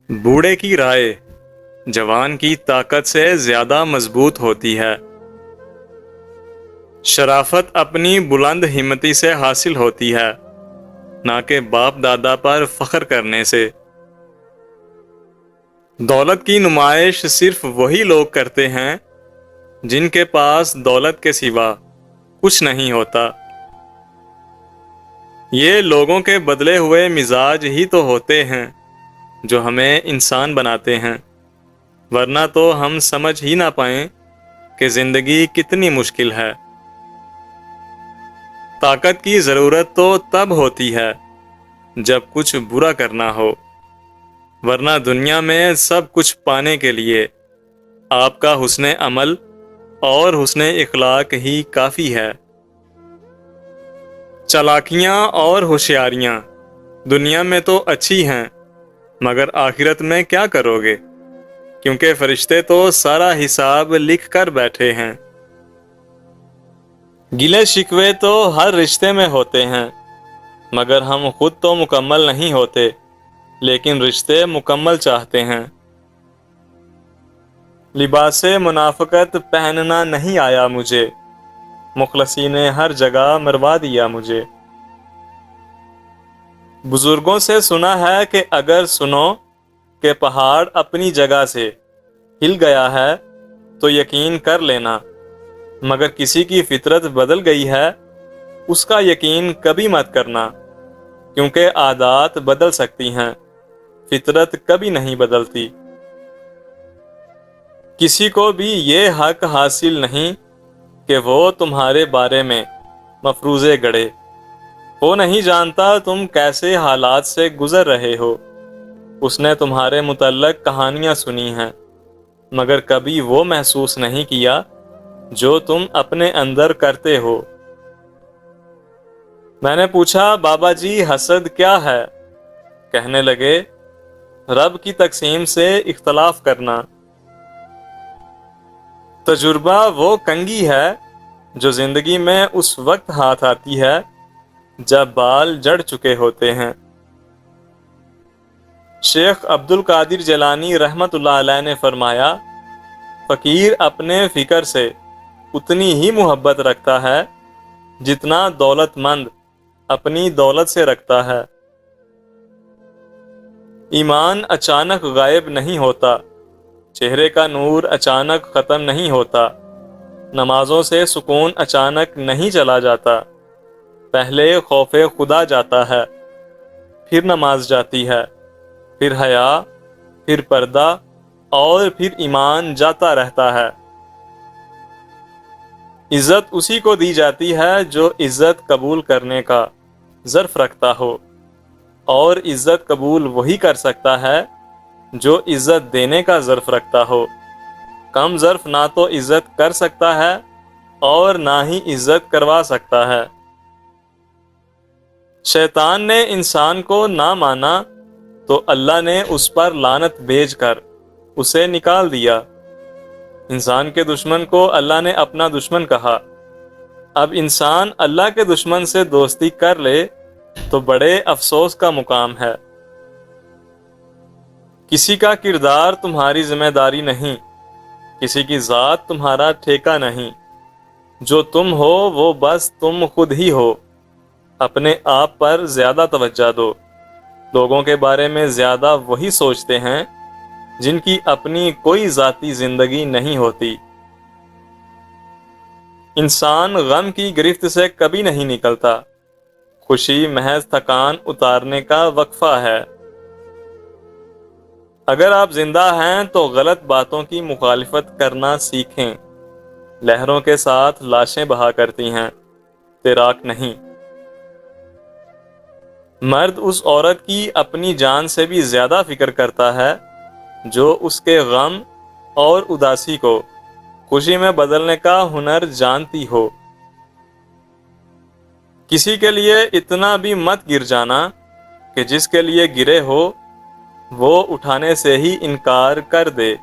بوڑھے کی رائے جوان کی طاقت سے زیادہ مضبوط ہوتی ہے۔ شرافت اپنی بلند ہمتی سے حاصل ہوتی ہے، نہ کہ باپ دادا پر فخر کرنے سے۔ دولت کی نمائش صرف وہی لوگ کرتے ہیں جن کے پاس دولت کے سوا کچھ نہیں ہوتا۔ یہ لوگوں کے بدلے ہوئے مزاج ہی تو ہوتے ہیں جو ہمیں انسان بناتے ہیں، ورنہ تو ہم سمجھ ہی نہ پائیں کہ زندگی کتنی مشکل ہے۔ طاقت کی ضرورت تو تب ہوتی ہے جب کچھ برا کرنا ہو، ورنہ دنیا میں سب کچھ پانے کے لیے آپ کا حسن عمل اور حسن اخلاق ہی کافی ہے۔ چالاکیاں اور ہوشیاریاں دنیا میں تو اچھی ہیں، مگر آخرت میں کیا کرو گے؟ کیونکہ فرشتے تو سارا حساب لکھ کر بیٹھے ہیں۔ گلے شکوے تو ہر رشتے میں ہوتے ہیں، مگر ہم خود تو مکمل نہیں ہوتے، لیکن رشتے مکمل چاہتے ہیں۔ لباس منافقت پہننا نہیں آیا مجھے، مخلصی نے ہر جگہ مروا دیا مجھے۔ بزرگوں سے سنا ہے کہ اگر سنو کہ پہاڑ اپنی جگہ سے ہل گیا ہے تو یقین کر لینا، مگر کسی کی فطرت بدل گئی ہے اس کا یقین کبھی مت کرنا، کیونکہ عادات بدل سکتی ہیں، فطرت کبھی نہیں بدلتی۔ کسی کو بھی یہ حق حاصل نہیں کہ وہ تمہارے بارے میں مفروضے گڑھے۔ وہ نہیں جانتا تم کیسے حالات سے گزر رہے ہو۔ اس نے تمہارے متعلق کہانیاں سنی ہیں، مگر کبھی وہ محسوس نہیں کیا جو تم اپنے اندر کرتے ہو۔ میں نے پوچھا، بابا جی حسد کیا ہے؟ کہنے لگے، رب کی تقسیم سے اختلاف کرنا۔ تجربہ وہ کنگھی ہے جو زندگی میں اس وقت ہاتھ آتی ہے جب بال جڑ چکے ہوتے ہیں۔ شیخ عبد القادر جیلانی رحمۃ اللہ علیہ نے فرمایا، فقیر اپنے فکر سے اتنی ہی محبت رکھتا ہے جتنا دولت مند اپنی دولت سے رکھتا ہے۔ ایمان اچانک غائب نہیں ہوتا، چہرے کا نور اچانک ختم نہیں ہوتا، نمازوں سے سکون اچانک نہیں چلا جاتا۔ پہلے خوف خدا جاتا ہے، پھر نماز جاتی ہے، پھر حیا، پھر پردہ، اور پھر ایمان جاتا رہتا ہے۔ عزت اسی کو دی جاتی ہے جو عزت قبول کرنے کا ظرف رکھتا ہو، اور عزت قبول وہی کر سکتا ہے جو عزت دینے کا ظرف رکھتا ہو۔ کم ظرف نہ تو عزت کر سکتا ہے اور نہ ہی عزت کروا سکتا ہے۔ شیطان نے انسان کو نہ مانا تو اللہ نے اس پر لعنت بھیج کر اسے نکال دیا۔ انسان کے دشمن کو اللہ نے اپنا دشمن کہا۔ اب انسان اللہ کے دشمن سے دوستی کر لے تو بڑے افسوس کا مقام ہے۔ کسی کا کردار تمہاری ذمہ داری نہیں، کسی کی ذات تمہارا ٹھیکہ نہیں۔ جو تم ہو وہ بس تم خود ہی ہو۔ اپنے آپ پر زیادہ توجہ دو۔ لوگوں کے بارے میں زیادہ وہی سوچتے ہیں جن کی اپنی کوئی ذاتی زندگی نہیں ہوتی۔ انسان غم کی گرفت سے کبھی نہیں نکلتا، خوشی محض تھکان اتارنے کا وقفہ ہے۔ اگر آپ زندہ ہیں تو غلط باتوں کی مخالفت کرنا سیکھیں۔ لہروں کے ساتھ لاشیں بہا کرتی ہیں، تیراک نہیں۔ مرد اس عورت کی اپنی جان سے بھی زیادہ فکر کرتا ہے جو اس کے غم اور اداسی کو خوشی میں بدلنے کا ہنر جانتی ہو۔ کسی کے لیے اتنا بھی مت گر جانا کہ جس کے لیے گرے ہو وہ اٹھانے سے ہی انکار کر دے۔